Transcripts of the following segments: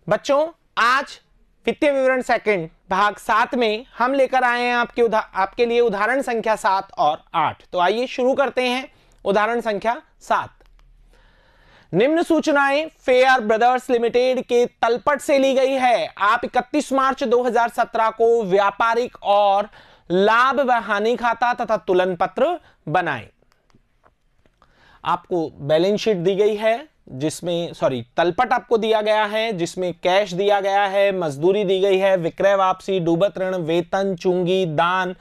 बच्चों, आज वित्तीय विवरण सेकंड भाग 7 में हम लेकर आए हैं आपके लिए उदाहरण संख्या 7 और 8। तो आइए शुरू करते हैं। उदाहरण संख्या 7। निम्न सूचनाएं फेयर ब्रदर्स लिमिटेड के तलपट से ली गई है। आप 31 मार्च 2017 को व्यापारिक और लाभ व हानि खाता तथा तुलन पत्र बनाएं। आपको बैलेंस शीट दी गई है जिसमें तलपट आपको दिया गया है जिसमें कैश दिया गया है, मजदूरी दी गई है, विक्रय वापसी, डूबत ऋण, वेतन, चुंगी, दान,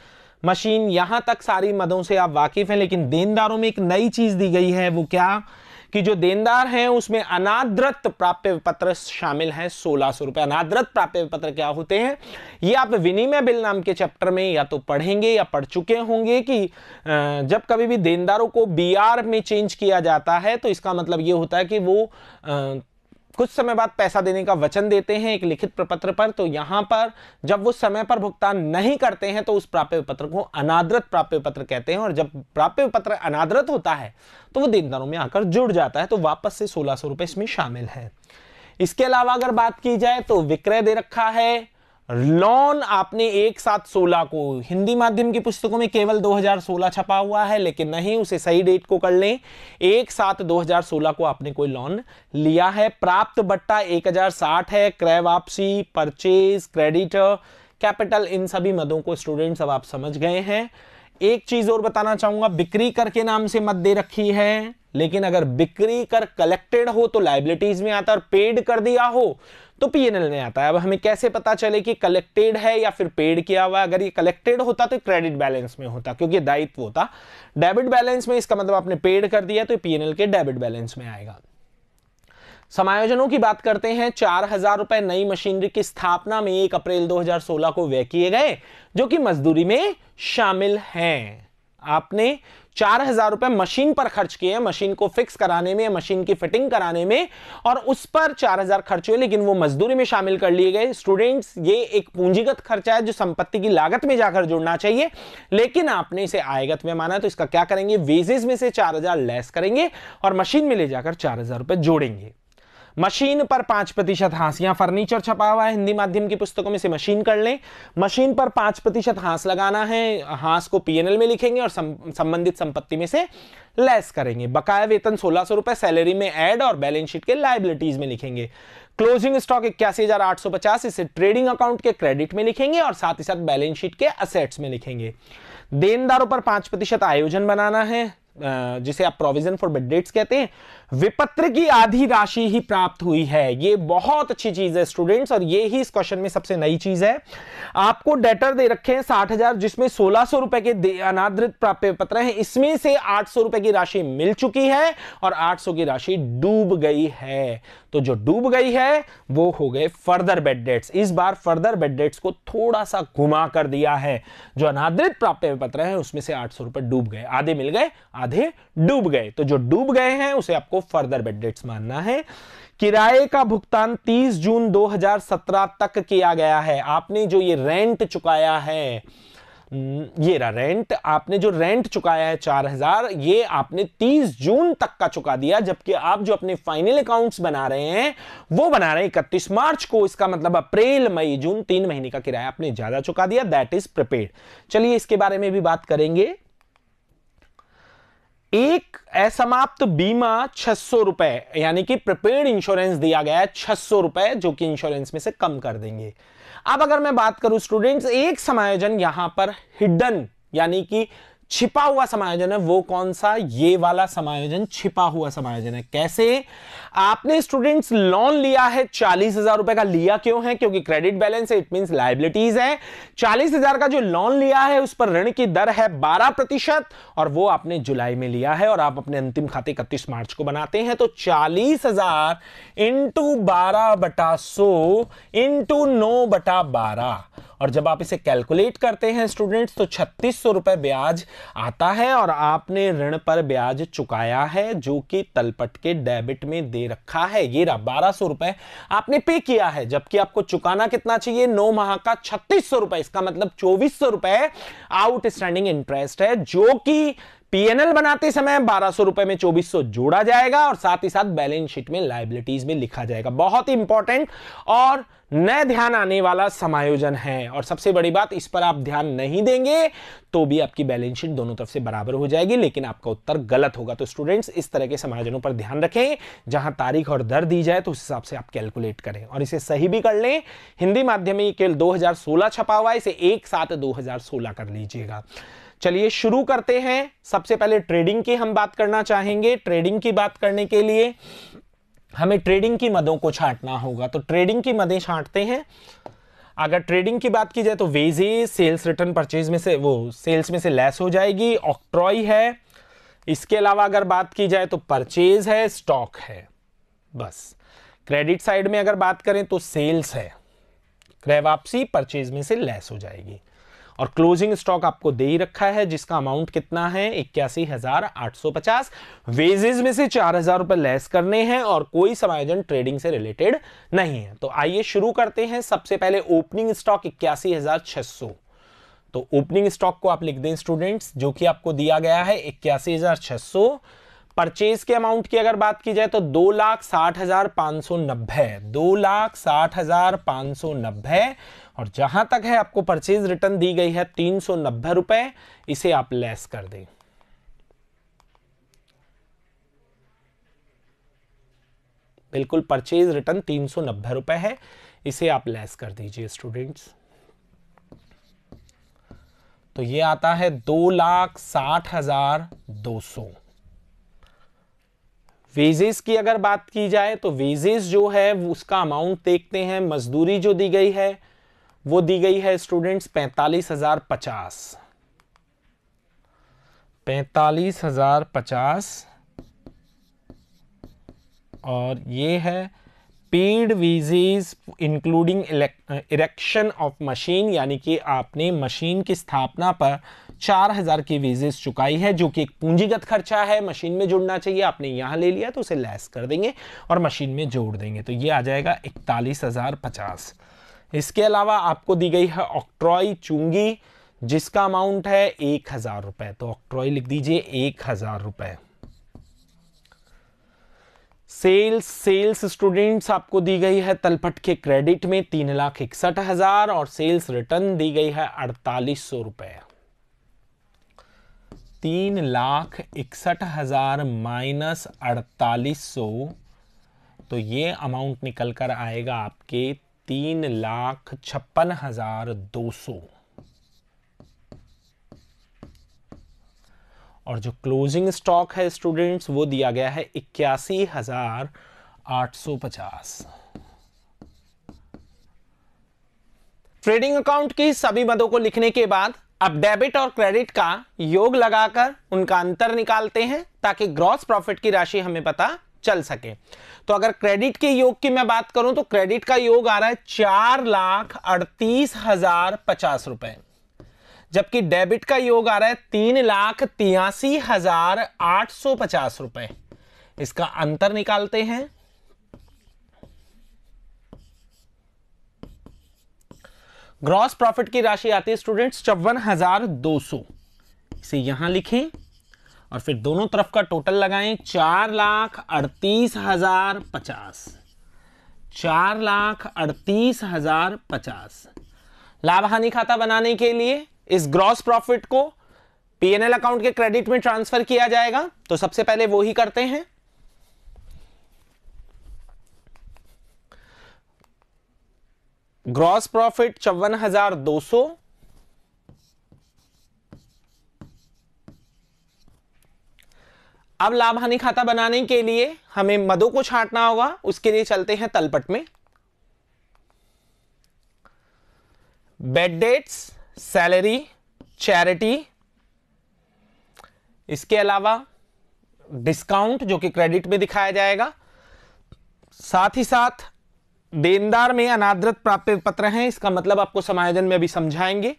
मशीन, यहां तक सारी मदों से आप वाकिफ हैं। लेकिन देनदारों में एक नई चीज दी गई है, वो क्या कि जो देनदार हैं उसमें अनादृत प्राप्य पत्र शामिल है 1600 रुपए। अनादृत प्राप्य पत्र क्या होते हैं, ये आप विनिमय बिल नाम के चैप्टर में या तो पढ़ेंगे या पढ़ चुके होंगे कि जब कभी भी देनदारों को बीआर में चेंज किया जाता है तो इसका मतलब ये होता है कि वो कुछ समय बाद पैसा देने का वचन देते हैं एक लिखित प्रपत्र पर। तो यहां पर जब वो समय पर भुगतान नहीं करते हैं तो उस प्राप्य पत्र को अनादृत प्राप्य पत्र कहते हैं। और जब प्राप्य पत्र अनादृत होता है तो वो देनदारों में आकर जुड़ जाता है। तो वापस से 1600 रुपए इसमें शामिल है। इसके अलावा अगर बात की जाए तो विक्रय दे रखा है। लोन आपने 1/7/16 को, हिंदी माध्यम की पुस्तकों में केवल 2016 छपा हुआ है, लेकिन नहीं, उसे सही डेट को कर लें। 1/7/2016 को आपने कोई लोन लिया है। प्राप्त बट्टा 1060 है। क्रय वापसी, परचेज, क्रेडिटर, कैपिटल, इन सभी मदों को स्टूडेंट्स अब आप समझ गए हैं। एक चीज और बताना चाहूंगा, बिक्री कर के नाम से मत दे रखी है, लेकिन अगर बिक्री कर कलेक्टेड हो तो लायबिलिटीज में आता है और पेड कर दिया हो तो पीएनएल में आता है। अब हमें कैसे पता चले कि कलेक्टेड है या फिर पेड किया हुआ है? अगर ये कलेक्टेड होता तो क्रेडिट बैलेंस में होता, क्योंकि दायित्व होता। डेबिट बैलेंस में, इसका मतलब आपने पेड कर दिया तो पीएनएल के डेबिट बैलेंस में आएगा। समायोजनों की बात करते हैं। 4000 रुपए नई मशीनरी की स्थापना में 1 अप्रैल 2016 को व्यय किए गए, जो कि मजदूरी में शामिल हैं। आपने 4000 रुपए मशीन पर खर्च किए हैं, मशीन को फिक्स कराने में, मशीन की फिटिंग कराने में, और उस पर 4000 खर्च हुए, लेकिन वो मजदूरी में शामिल कर लिए गए। स्टूडेंट्स, ये एक पूंजीगत खर्चा है जो संपत्ति की लागत में जाकर जुड़ना चाहिए, लेकिन आपने इसे आयगत में माना। तो इसका क्या करेंगे, वेजेस में से 4000 लेस करेंगे और मशीन में ले जाकर 4000 रुपए जोड़ेंगे। मशीन पर 5% हांस, यहां फर्नीचर छपा हुआ है हिंदी माध्यम की पुस्तकों में से मशीन कर लें। मशीन पर 5% हांस लगाना है। हांस को पीएनएल में लिखेंगे और संबंधित संपत्ति में से लेस करेंगे। बकाया वेतन 1600 रुपए सैलरी में ऐड और बैलेंस शीट के लायबिलिटीज में लिखेंगे। क्लोजिंग स्टॉक 81,850, इसे ट्रेडिंग अकाउंट के क्रेडिट में लिखेंगे और साथ ही साथ बैलेंस शीट के असेट्स में लिखेंगे। देनदारों पर 5% आयोजन बनाना है, जिसे आप प्रोविजन फॉर बेड डेट्स कहते हैं। विपत्र की आधी राशि ही प्राप्त हुई है, ये बहुत अच्छी चीज है स्टूडेंट्स, और ये ही इस क्वेश्चन में सबसे नई चीज है। आपको डेटर दे रखे हैं 60,000, जिसमें 1600 रुपए के अनादृत प्राप्य पत्र हैं। इसमें से 800 रुपए की राशि मिल चुकी है और 800 की राशि डूब गई है। तो जो डूब गई है वो हो गए फर्दर बेड डेट्स। इस बार फर्दर बेड डेट्स को थोड़ा सा घुमा कर दिया है। जो अनादृत प्राप्य पत्र है उसमें से 800 रुपए डूब गए, आधे मिल गए, आधे डूब गए। तो जो डूब गए हैं उसे आपको फर्दर बेड डेट्स मानना है। किराए का भुगतान 30 जून 2017 तक किया गया है। आपने जो ये रेंट चुकाया है, ये रहा रेंट, आपने जो रेंट चुकाया है 4000, ये आपने 30 जून तक का चुका दिया, जबकि आप जो अपने फाइनल अकाउंट्स बना रहे हैं वो बना रहे हैं 31 मार्च को। इसका मतलब अप्रैल, मई, जून 3 महीने का किराया आपने ज्यादा चुका दिया, दैट इज प्रीपेड। चलिए इसके बारे में भी बात करेंगे। एक असमाप्त बीमा 600 रुपए, यानी कि प्रीपेड इंश्योरेंस दिया गया है 600 रुपए, जो कि इंश्योरेंस में से कम कर देंगे। अब अगर मैं बात करूं स्टूडेंट्स, एक समायोजन यहां पर हिडन यानी कि छिपा हुआ समायोजन है। वो कौन सा, ये वाला समायोजन छिपा हुआ समायोजन है। कैसे, आपने स्टूडेंट्स लोन लिया है 40,000 रुपए का। लिया क्यों है, क्योंकि क्रेडिट बैलेंस है, इट मींस लायबिलिटीज है। 40,000 का जो लोन लिया है उस पर ऋण की दर है 12% और वो आपने जुलाई में लिया है और आप अपने अंतिम खाते 31 मार्च को बनाते हैं। तो 40,000 इंटू 12/100 इंटू 9/12, और जब आप इसे कैलकुलेट करते हैं स्टूडेंट्स तो 3600 रुपए ब्याज आता है और आपने ऋण पर ब्याज चुकाया है, जो कि तलपट के डेबिट में दे रखा है। ये रहा 1200 रुपए आपने पे किया है, जबकि आपको चुकाना कितना चाहिए, 9 माह का 3600 रुपए। इसका मतलब 2400 रुपए आउटस्टैंडिंग इंटरेस्ट है, जो कि पीएनएल बनाते समय 1200 रुपए में 2400 जोड़ा जाएगा और साथ ही साथ बैलेंस शीट में लायबिलिटीज में लिखा जाएगा। बहुत ही इंपॉर्टेंट और नए ध्यान आने वाला समायोजन है। और सबसे बड़ी बात, इस पर आप ध्यान नहीं देंगे तो भी आपकी बैलेंस शीट दोनों तरफ से बराबर हो जाएगी, लेकिन आपका उत्तर गलत होगा। तो स्टूडेंट्स, इस तरह के समायोजनों पर ध्यान रखें। जहां तारीख और दर दी जाए तो उस हिसाब से आप कैलकुलेट करें और इसे सही भी कर लें। हिंदी माध्यम में केवल 2016 छपा हुआ है, इसे 1/7/2016 कर लीजिएगा। चलिए शुरू करते हैं। सबसे पहले ट्रेडिंग की हम बात करना चाहेंगे। ट्रेडिंग की बात करने के लिए हमें ट्रेडिंग की मदों को छांटना होगा, तो ट्रेडिंग की मदें छांटते हैं। अगर ट्रेडिंग की बात की जाए तो वेजेस सेल्स रिटर्न परचेज में से, वो सेल्स में से लेस हो जाएगी। ऑक्ट्रॉय है। इसके अलावा अगर बात की जाए तो परचेज है, स्टॉक है, बस। क्रेडिट साइड में अगर बात करें तो सेल्स है, क्रय वापसी परचेज में से लेस हो जाएगी। और क्लोजिंग स्टॉक आपको दे ही रखा है, जिसका अमाउंट कितना है, 81,850। वेजेस में से 4,000 रुपए लेस करने हैं और कोई समायोजन ट्रेडिंग से रिलेटेड नहीं है। तो आइए शुरू करते हैं। सबसे पहले ओपनिंग स्टॉक 81,600। तो ओपनिंग स्टॉक को आप लिख दें स्टूडेंट्स, जो कि आपको दिया गया है 81,600। परचेज के अमाउंट की अगर बात की जाए तो 2,60,590, 2,60,590। और जहां तक है आपको परचेज रिटर्न दी गई है 390 रुपए, इसे आप लेस कर दें। बिल्कुल, परचेज रिटर्न 390 रुपए है, इसे आप लेस कर दीजिए स्टूडेंट्स। तो ये आता है 2,60,200। वेजेस की अगर बात की जाए तो वेजेस जो है उसका अमाउंट देखते हैं। मजदूरी जो दी गई है वो दी गई है स्टूडेंट्स 45,050, 45,050। और ये है paid wages including erection of machine, यानी कि आपने मशीन की स्थापना पर 4,000 की वेजेस चुकाई है, जो कि एक पूंजीगत खर्चा है, मशीन में जुड़ना चाहिए, आपने यहां ले लिया तो उसे लेस कर देंगे और मशीन में जोड़ देंगे। तो ये आ जाएगा 41,050। इसके अलावा आपको दी गई है ऑक्ट्रॉय चुंगी, जिसका अमाउंट है 1,000 रुपए। तो ऑक्ट्रॉय लिख दीजिए 1,000 रुपए। सेल्स स्टूडेंट्स आपको दी गई है तलपट के क्रेडिट में 3,61,000 और सेल्स रिटर्न दी गई है 4,800 रुपए। 3,61,000 माइनस 4,800, तो ये अमाउंट निकल कर आएगा आपके 3,56,200। और जो क्लोजिंग स्टॉक है स्टूडेंट्स वो दिया गया है 81,850। ट्रेडिंग अकाउंट की सभी मदों को लिखने के बाद अब डेबिट और क्रेडिट का योग लगाकर उनका अंतर निकालते हैं, ताकि ग्रॉस प्रॉफिट की राशि हमें पता चल सके। तो अगर क्रेडिट के योग की मैं बात करूं तो क्रेडिट का योग आ रहा है 4,38,050 रुपए, जबकि डेबिट का योग आ रहा है 3,83,850 रुपए। इसका अंतर निकालते हैं। ग्रॉस प्रॉफिट की राशि आती है स्टूडेंट्स 54,200। इसे यहां लिखें और फिर दोनों तरफ का टोटल लगाएं, 4,38,050, 4,38,050। लाभ हानि खाता बनाने के लिए इस ग्रॉस प्रॉफिट को पीएनएल अकाउंट के क्रेडिट में ट्रांसफर किया जाएगा। तो सबसे पहले वो ही करते हैं। ग्रॉस प्रॉफिट 54,200, अब लाभ हानि खाता बनाने के लिए हमें मदों को छांटना होगा। उसके लिए चलते हैं तलपट में। बेड डेट्स, सैलरी, चैरिटी, इसके अलावा डिस्काउंट जो कि क्रेडिट में दिखाया जाएगा। साथ ही साथ देनदार में अनादृत प्राप्य पत्र हैं, इसका मतलब आपको समायोजन में अभी समझाएंगे।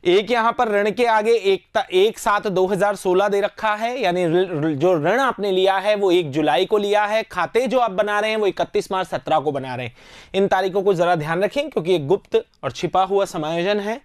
एक यहां पर ऋण के आगे 1/7/2016 दे रखा है, यानी जो ऋण आपने लिया है वो 1 जुलाई को लिया है। खाते जो आप बना रहे हैं वो 31 मार्च 17 को बना रहे हैं। इन तारीखों को जरा ध्यान रखें क्योंकि एक गुप्त और छिपा हुआ समायोजन है।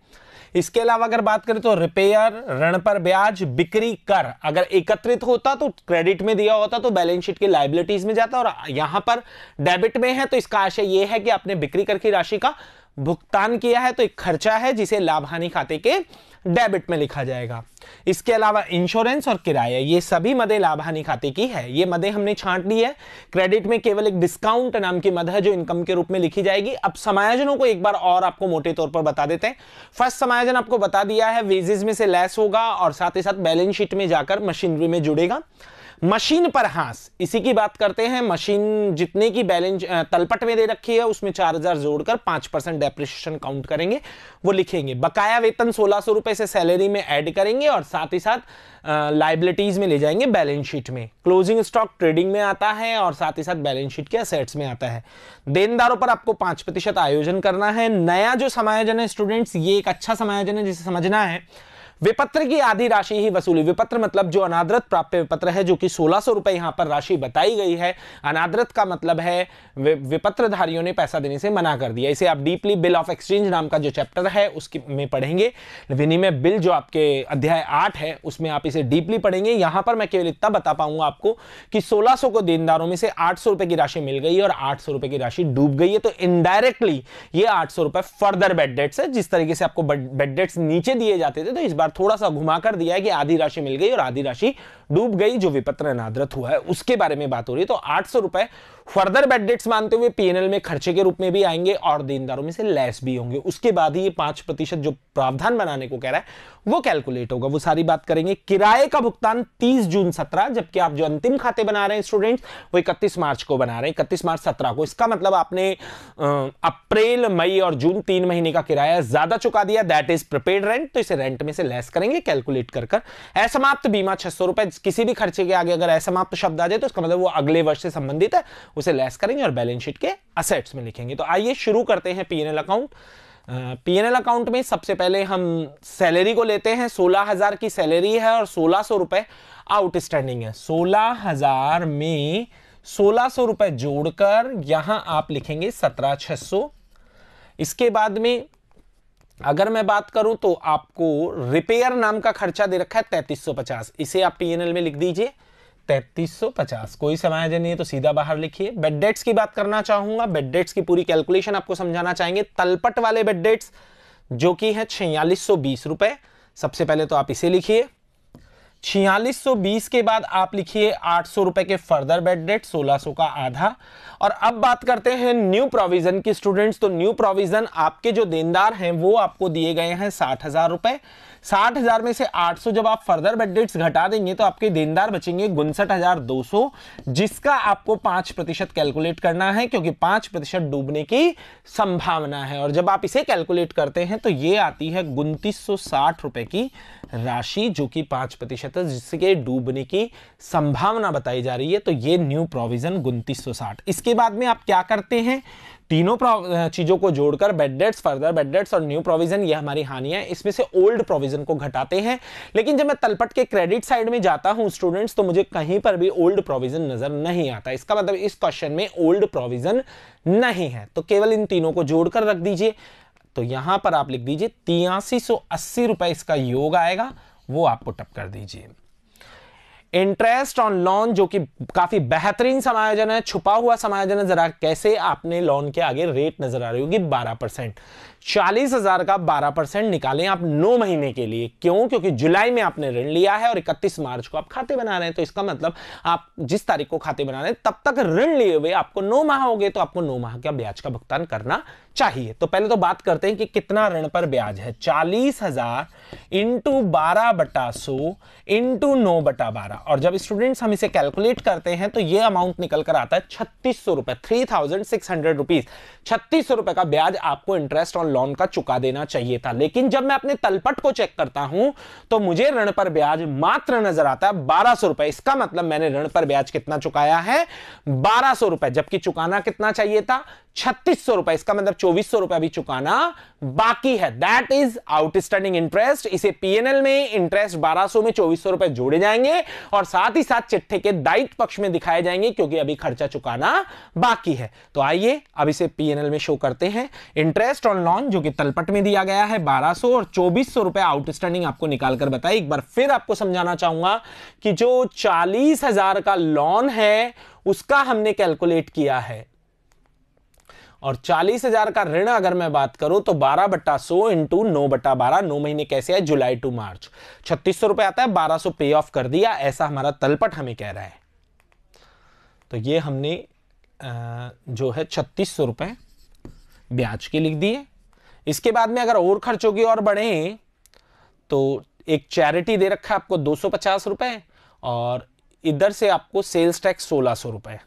इसके अलावा अगर बात करें तो रिपेयर, ऋण पर ब्याज, बिक्री कर अगर एकत्रित होता तो क्रेडिट में दिया होता तो बैलेंस शीट की लायबिलिटीज में जाता, और यहां पर डेबिट में है तो इसका आशय यह है कि आपने बिक्री कर की राशि का भुगतान किया है, तो एक खर्चा है जिसे लाभ हानि खाते के डेबिट में लिखा जाएगा। इसके अलावा इंश्योरेंस और किराया, ये सभी मदें लाभ हानि खाते की है। ये मदें हमने छांट ली है। क्रेडिट में केवल एक डिस्काउंट नाम की मद है जो इनकम के रूप में लिखी जाएगी। अब समायोजनों को एक बार और आपको मोटे तौर पर बता देते हैं। फर्स्ट समायोजन आपको बता दिया है, वेजेस में से लेस होगा और साथ ही साथ बैलेंस शीट में जाकर मशीनरी में जुड़ेगा। मशीन पर हास, इसी की बात करते हैं। मशीन जितने की बैलेंस तलपट में दे रखी है उसमें 4000 जोड़कर 5% डेप्रिसिएशन काउंट करेंगे, वो लिखेंगे। बकाया वेतन 1600 रुपए से सैलरी में ऐड करेंगे और साथ ही साथ लाइबिलिटीज में ले जाएंगे बैलेंस शीट में। क्लोजिंग स्टॉक ट्रेडिंग में आता है और साथ ही साथ बैलेंस शीट के असेट्स में आता है। देनदारों पर आपको 5% आयोजन करना है। नया जो समायोजन है स्टूडेंट्स, ये एक अच्छा समायोजन है जिसे समझना है। विपत्र की आधी राशि ही वसूली। विपत्र मतलब जो अनादृत प्राप्य विपत्र है, जो कि 1600 रुपए यहां पर राशि बताई गई है। अनादृत का मतलब है विपत्रधारियों ने पैसा देने से मना कर दिया। इसे आप डीपली बिल ऑफ एक्सचेंज नाम का जो चैप्टर है उसकी में पढ़ेंगे। विनिमय बिल जो आपके अध्याय 8 है उसमें आप इसे डीपली पढ़ेंगे। यहां पर मैं केवल इतना बता पाऊंगा आपको कि 1600 को देनदारों में से 800 रुपए की राशि मिल गई और 800 रुपए की राशि डूब गई है, तो इनडायरेक्टली ये 800 रुपए फर्दर बेड डेट्स है। जिस तरीके से आपको बेड डेट्स नीचे दिए जाते थे, तो इस बार थोड़ा सा घुमा कर दिया है कि आधी राशि मिल गई और आधी राशि डूब गई, जो विपत्र अनादृत हुआ है उसके बारे में बात हो रही है। तो 800 रुपए फर्दर बेड डेट्स मानते हुए पीएनएल में खर्चे के रूप में भी आएंगे और देनदारों में से लेस भी होंगे। उसके बाद ही ये 5% जो प्रावधान बनाने को कह रहा है वो कैलकुलेट होगा, वो सारी बात करेंगे। किराए का भुगतान 30 जून 17, जबकि आप जो अंतिम खाते बना रहे हैं स्टूडेंट्स वो 31 मार्च को बना रहे हैं, 31 मार्च 17 को। इसका मतलब आपने अप्रैल, मई और जून 3 महीने का किराया ज्यादा चुका दिया, दैट इज प्रीपेड रेंट, तो इसे रेंट में से लेस करेंगे कैलकुलेट कर। असमाप्त बीमा 600 रुपए, किसी भी खर्चे के आगे अगर असमाप्त शब्द आ जाए तो इसका मतलब वो अगले वर्ष से संबंधित है, उसे लेस करेंगे और बैलेंस शीट के असेट्स में लिखेंगे। तो आइए शुरू करते हैं पीएनएल अकाउंट। पीएनएल अकाउंट में सबसे पहले हम सैलरी को लेते हैं। 16,000 की सैलरी है और 1600 रुपए आउटस्टैंडिंग है। 16,000 में 1600 रुपए जोड़कर यहां आप लिखेंगे 17,600। इसके बाद में अगर मैं बात करूं तो आपको रिपेयर नाम का खर्चा दे रखा है 3350, इसे आप पीएनएल में लिख दीजिए 3350। कोई समायोजन नहीं है तो सीधा बाहर लिखिए। बेड डेट्स की बात करना चाहूंगा, बेड डेट्स की पूरी कैलकुलेशन आपको समझाना चाहेंगे। तलपट वाले बेड डेट्स जो कि है 4620 रुपए, सबसे पहले तो आप इसे लिखिए। 4620 के बाद आप लिखिए 800 रुपए के फर्दर बेड डेट, 1600 का आधा। और अब बात करते हैं न्यू प्रोविजन की स्टूडेंट्स। तो न्यू प्रोविजन आपके जो देनदार हैं वो आपको दिए गए हैं 60,000 रुपए। 60,000 में से 800 जब आप फर्दर बेड डेट्स घटा देंगे तो आपके देनदार बचेंगे 59,200, जिसका आपको 5% कैलकुलेट करना है क्योंकि 5% डूबने की संभावना है। और जब आप इसे कैलकुलेट करते हैं तो ये आती है 2960 रुपए की राशि, जो कि 5% है, जिसके डूबने की संभावना बताई जा रही है। तो ये न्यू प्रोविजन 2960। इसके बाद में आप क्या करते हैं, तीनों चीजों को जोड़कर bad debts, further bad debts और न्यू प्रोविजन, ये हमारी हानियां हैं, इसमें से ओल्ड प्रोविजन को घटाते हैं। लेकिन जब मैं तलपट के क्रेडिट साइड में जाता हूं स्टूडेंट्स तो मुझे कहीं पर भी ओल्ड प्रोविजन नजर नहीं आता। इसका मतलब इस क्वेश्चन में ओल्ड प्रोविजन नहीं है, तो केवल इन तीनों को जोड़कर रख दीजिए। तो यहां पर आप लिख दीजिए 8380 रुपए इसका योग आएगा, वो आप पुट अप कर दीजिए। इंटरेस्ट ऑन लोन, जो कि काफी बेहतरीन समायोजन है, छुपा हुआ समायोजन है। जरा कैसे आपने लोन के आगे रेट नजर आ रही होगी 12%। 40,000 का 12% निकालें आप 9 महीने के लिए। क्यों? क्योंकि जुलाई में आपने ऋण लिया है और 31 मार्च को आप खाते बना रहे हैं। तो इसका मतलब आप जिस तारीख को खाते बना रहे हैं तब तक ऋण लिए हुए आपको 9 माह हो गए, तो आपको 9 माह का ब्याज का भुगतान करना चाहिए। तो पहले तो बात करते हैं कि कितना ऋण पर ब्याज है। 40,000 इंटू 12/100 इंटू 9/12। और जब स्टूडेंट्स हम इसे कैलकुलेट करते हैं तो यह अमाउंट निकल कर आता है 3600 रुपए, 3600 रुपीज। 3600 रुपए का ब्याज आपको इंटरेस्ट ऑन लोन का चुका देना चाहिए था। लेकिन जब मैं अपने तलपट को चेक करता हूं तो मुझे ऋण पर ब्याज मात्र नजर आता है 1200 रुपए। इसका मतलब मैंने ऋण पर ब्याज कितना चुकाया है? 1200 रुपए, जबकि चुकाना कितना चाहिए था? 3600 रुपए, इसका मतलब 2400 रुपए अभी चुकाना बाकी है। That is outstanding interest. इसे पीएनएल में इंटरेस्ट 1200 में 2400 रुपए जोड़े जाएंगे और साथ ही साथ चिट्ठे के दायित्व पक्ष में दिखाए जाएंगे क्योंकि अभी खर्चा चुकाना बाकी है। तो आइए अब इसे पीएनएल में शो करते हैं। इंटरेस्ट ऑन लोन जो कि तलपट में दिया गया है 1200 और 2400 रुपए आउटस्टैंडिंग आपको निकाल कर बताए। एक बार फिर आपको समझाना चाहूंगा कि जो 40,000 का लोन है उसका हमने कैलकुलेट किया है और 40,000 का ऋण अगर मैं बात करूं तो 12/100 इंटू 9/12, 9 महीने कैसे है, जुलाई टू मार्च, 3600 रुपए आता है, 1200 पे ऑफ कर दिया, ऐसा हमारा तलपट हमें कह रहा है। तो ये हमने जो है 3600 रुपए ब्याज के लिख दिए। इसके बाद में अगर और खर्चों की ओर बढ़े तो एक चैरिटी दे रखा है आपको 250 रुपए और इधर से आपको सेल्स टैक्स 1600 रुपए।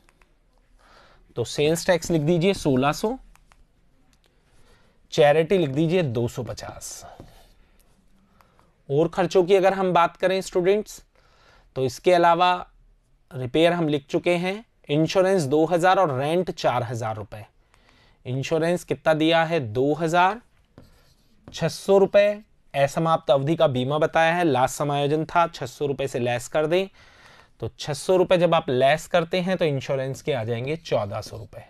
तो सेल्स टैक्स लिख दीजिए 1600, चैरिटी लिख दीजिए 250। और खर्चों की अगर हम बात करें स्टूडेंट्स तो इसके अलावा रिपेयर हम लिख चुके हैं, इंश्योरेंस 2000 और रेंट 4000 रुपए। इंश्योरेंस कितना दिया है 2600 रुपए। असमाप्त अवधि का बीमा बताया है, लास्ट समायोजन था, 600 रुपए से लेस कर दें तो 600 रुपए जब आप लेस करते हैं तो इंश्योरेंस के आ जाएंगे 1400 रुपए।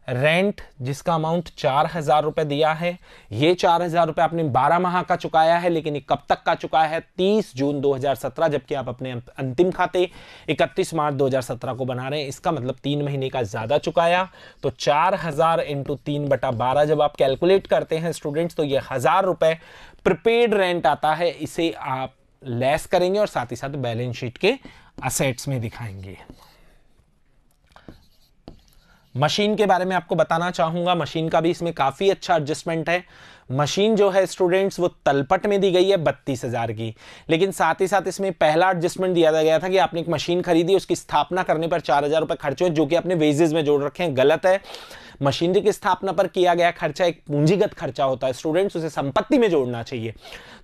रेंट जिसका अमाउंट 4000 रुपए दिया है, ये 4000 रुपए आपने 12 माह का चुकाया है, लेकिन ये कब तक का चुकाया है 30 जून 2017, जबकि आप अपने अंतिम खाते 31 मार्च 2017 को बना रहे हैं, इसका मतलब 3 महीने का ज्यादा चुकाया। तो 4000 इंटू 3/12 जब आप कैलकुलेट करते हैं स्टूडेंट्स तो ये 1000 रुपए प्रीपेड रेंट आता है, इसे आप लेस करेंगे और साथ ही साथ बैलेंस शीट के असेट्स में दिखाएंगे। मशीन के बारे में आपको बताना चाहूंगा, मशीन का भी इसमें काफी अच्छा एडजस्टमेंट है। मशीन जो है स्टूडेंट्स वो तलपट में दी गई है 32,000 की, लेकिन साथ ही साथ इसमें पहला एडजस्टमेंट दिया गया था कि आपने एक मशीन खरीदी, उसकी स्थापना करने पर 4000 रुपए खर्च हुए जो कि आपने वेजेस में जोड़ रखे हैं, गलत है। मशीनरी की स्थापना पर किया गया खर्चा एक पूंजीगत खर्चा होता है स्टूडेंट्स, उसे संपत्ति में जोड़ना चाहिए।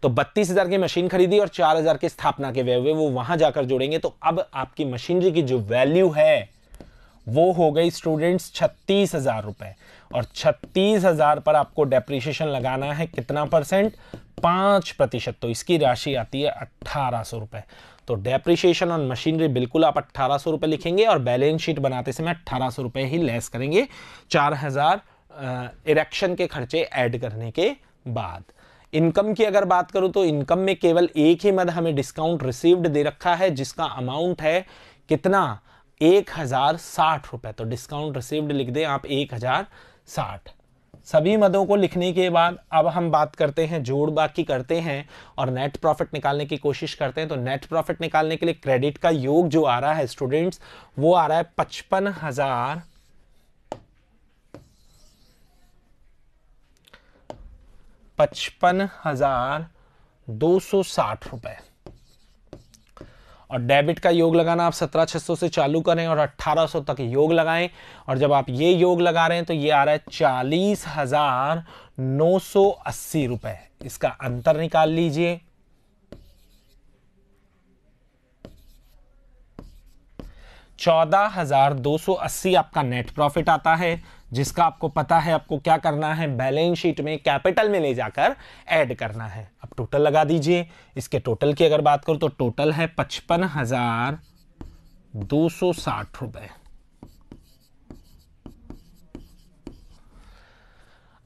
तो 32,000 की मशीन खरीदी और 4000 की स्थापना के व्यय हुए, वो वहां जाकर जोड़ेंगे। तो अब आपकी मशीनरी की जो वैल्यू है वो हो गई स्टूडेंट्स 36,000 रुपए और 36,000 पर आपको डेप्रिसिएशन लगाना है कितना परसेंट, 5%। तो इसकी राशि आती है 1800 रुपए। तो डेप्रिसिएशन ऑन मशीनरी बिल्कुल आप 1800 रुपए लिखेंगे और बैलेंस शीट बनाते समय 1800 रुपए ही लेस करेंगे 4000 इरेक्शन के खर्चे ऐड करने के बाद। इनकम की अगर बात करूं तो इनकम में केवल एक ही मद हमें डिस्काउंट रिसीव्ड दे रखा है जिसका अमाउंट है कितना, 1060 रुपए। तो डिस्काउंट रिसीव्ड लिख दें आप 1060। सभी मदों को लिखने के बाद अब हम बात करते हैं, जोड़ बाकी करते हैं और नेट प्रॉफिट निकालने की कोशिश करते हैं। तो नेट प्रॉफिट निकालने के लिए क्रेडिट का योग जो आ रहा है स्टूडेंट्स वो आ रहा है 55,260 रुपए और डेबिट का योग लगाना आप 17,600 से चालू करें और 1800 तक योग लगाएं और जब आप ये योग लगा रहे हैं तो ये आ रहा है 40,980 रुपए। इसका अंतर निकाल लीजिए, 14,280 आपका नेट प्रॉफिट आता है, जिसका आपको पता है आपको क्या करना है, बैलेंस शीट में कैपिटल में ले जाकर ऐड करना है। अब टोटल लगा दीजिए। इसके टोटल की अगर बात करूं तो टोटल है 55,260 रुपए।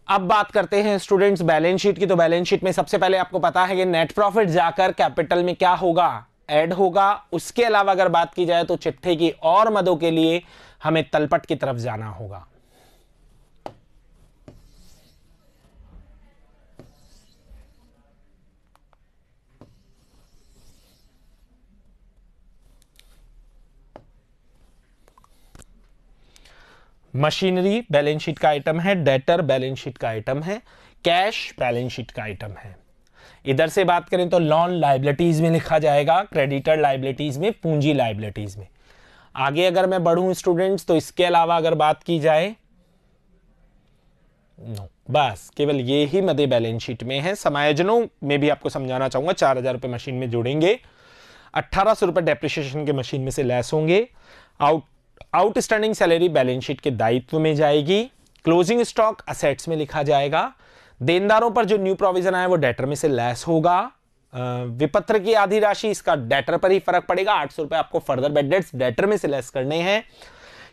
अब बात करते हैं स्टूडेंट्स बैलेंस शीट की। तो बैलेंस शीट में सबसे पहले आपको पता है कि नेट प्रॉफिट जाकर कैपिटल में क्या होगा, ऐड होगा। उसके अलावा अगर बात की जाए तो चिट्ठे की और मदों के लिए हमें तलपट की तरफ जाना होगा। मशीनरी बैलेंस शीट का आइटम है, डेटर बैलेंस शीट का आइटम है, कैश बैलेंस शीट का आइटम है। इधर से बात करें तो लोन लायबिलिटीज में लिखा जाएगा, क्रेडिटर लायबिलिटीज में, पूंजी लायबिलिटीज में। आगे अगर मैं बढ़ूं स्टूडेंट्स तो इसके अलावा अगर बात की जाए बस केवल ये ही मदे बैलेंस शीट में है। समायोजनों में भी आपको समझाना चाहूंगा, 4000 रुपए मशीन में जोड़ेंगे, 1800 रुपए डेप्रिसिएशन के मशीन में से लेस होंगे, आउटस्टैंडिंग सैलरी बैलेंस शीट के दायित्व में जाएगी। क्लोजिंग स्टॉक असेट्स में लिखा जाएगा। देनदारों पर जो न्यू प्रोविजन आया वो डेटर में से लेस होगा। विपत्र की आधी राशि, इसका डेटर पर ही फर्क पड़ेगा। 800 रुपए आपको फर्दर बेड डेट्स डेटर में से लेस करने हैं।